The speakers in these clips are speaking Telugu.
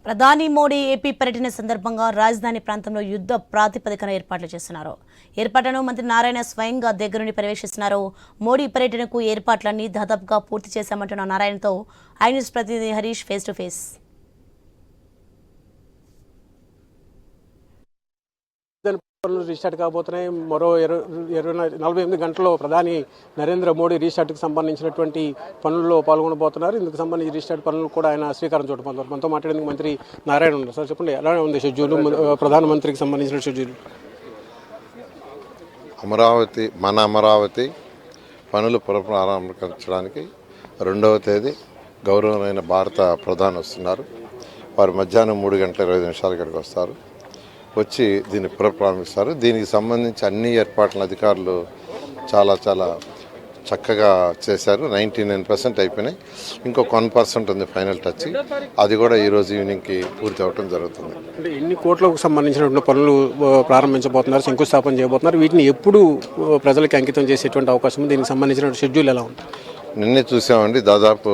ప్రధాని మోడీ ఏపీ పర్యటన సందర్భంగా రాజధాని ప్రాంతంలో యుద్ధ ప్రాతిపదికన ఏర్పాట్లు చేస్తున్నారు. ఏర్పాట్లను మంత్రి నారాయణ స్వయంగా దగ్గరుండి పర్యవేక్షిస్తున్నారు. మోడీ పర్యటనకు ఏర్పాట్లన్నీ దాదాపుగా పూర్తి చేశామంటున్న నారాయణతో ఐ న్యూస్ ప్రతినిధి Harish face to face. Restart కాబోతున్నాయి. మరో 48 గంటల్లో ప్రధాని నరేంద్ర మోడీ రీస్టార్ట్కి సంబంధించినటువంటి పనుల్లో పాల్గొనబోతున్నారు. ఇందుకు సంబంధించి రీస్టార్ట్ పనులు కూడా ఆయన శ్రీకారం చుట్టబోతున్నారు. మనతో మాట్లాడేందుకు మంత్రి నారాయణ ఉన్నారు. సార్ చెప్పండి, ఎలా ఉంది షెడ్యూల్, ప్రధానమంత్రికి సంబంధించిన షెడ్యూల్? అమరావతి పనులు పునఃప్రారంభించడానికి 2వ తేదీ గౌరవమైన భారత ప్రధాని వస్తున్నారు. వారు మధ్యాహ్నం 3:20 ఇక్కడికి వస్తారు. వచ్చి దీన్ని పునఃప్రారంభిస్తారు. దీనికి సంబంధించి అన్ని ఏర్పాట్ల అధికారులు చాలా చక్కగా చేశారు. 99% అయిపోయినాయి. ఇంకొక 1% ఉంది ఫైనల్ టచ్. అది కూడా ఈరోజు ఈవినింగ్కి పూర్తి అవడం జరుగుతుంది. అంటే ఎన్ని కోట్లకు సంబంధించినటువంటి పనులు ప్రారంభించబోతున్నారు, శంకుస్థాపన చేయబోతున్నారు? వీటిని ఎప్పుడు ప్రజలకు అంకితం చేసేటువంటి అవకాశం ఉంది? దీనికి సంబంధించిన షెడ్యూల్ ఎలా ఉంది? నిన్నే చూసామండి, దాదాపు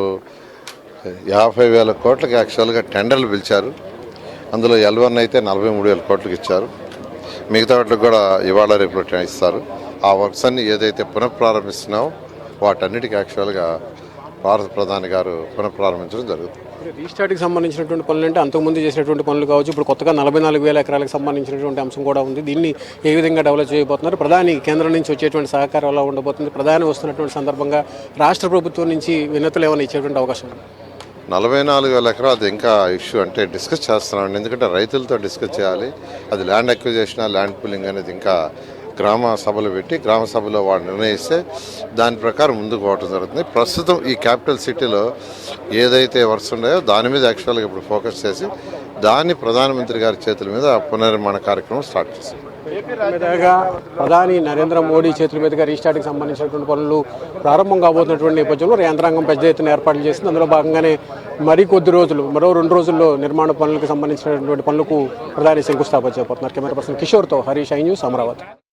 50,000 కోట్లకి యాక్చువల్గా టెండర్లు పిలిచారు. అందులో L1 అయితే 43,000 కోట్లకి ఇచ్చారు. మిగతా వాటికి కూడా ఇవాళ రేపు ఇస్తారు. ఆ వర్క్స్ అన్ని ఏదైతే పునఃప్రారంభిస్తున్నామో వాటన్నిటికీ యాక్చువల్గా భారత ప్రధాని గారు పునఃప్రారంభించడం జరుగుతుంది. రీస్టార్ట్కి సంబంధించినటువంటి పనులు అంటే అంతకుముందు చేసినటువంటి పనులు కావచ్చు, ఇప్పుడు కొత్తగా 44,000 ఎకరాలకు సంబంధించినటువంటి అంశం కూడా ఉంది. దీన్ని ఏ విధంగా డెవలప్ చేయబోతున్నారు? ప్రధాని కేంద్రం నుంచి వచ్చేటువంటి సహకారం ఎలా ఉండబోతుంది? ప్రధాని వస్తున్నటువంటి సందర్భంగా రాష్ట్ర ప్రభుత్వం నుంచి వినతులు ఏమైనా ఇచ్చేటువంటి అవకాశం ఉంది? 44,000 ఎకరాలు ఇంకా ఇష్యూ అంటే డిస్కస్ చేస్తున్నామండి. ఎందుకంటే రైతులతో డిస్కస్ చేయాలి. అది ల్యాండ్ అక్విజిషన్, ల్యాండ్ పూలింగ్ అనేది ఇంకా గ్రామ సభలు పెట్టి గ్రామ సభలో వాడు నిర్ణయిస్తే దాని ప్రకారం ముందుకు పోవడం జరుగుతుంది. ప్రస్తుతం ఈ క్యాపిటల్ సిటీలో ఏదైతే వర్క్స్ ఉన్నాయో దాని మీద యాక్చువల్గా ఇప్పుడు ఫోకస్ చేసి దాన్ని ప్రధానమంత్రి గారి చేతుల మీద పునర్నిర్మాణ కార్యక్రమం స్టార్ట్ చేశాం. మీదుగా ప్రధాని నరేంద్ర మోడీ చేతుల మీదుగా రీస్టార్ట్కి సంబంధించినటువంటి పనులు ప్రారంభం కాబోతున్నటువంటి నేపథ్యంలో యంత్రాంగం పెద్ద ఎత్తున ఏర్పాట్లు చేసింది. అందులో భాగంగానే మరో 2 రోజుల్లో నిర్మాణ పనులకు సంబంధించినటువంటి పనులకు ప్రధాని శంకుస్థాపన చేయబోతున్నారు. కెమెరా పర్సన్ కిషోర్తో హరీష్, ఐ న్యూస్, అమరావతి.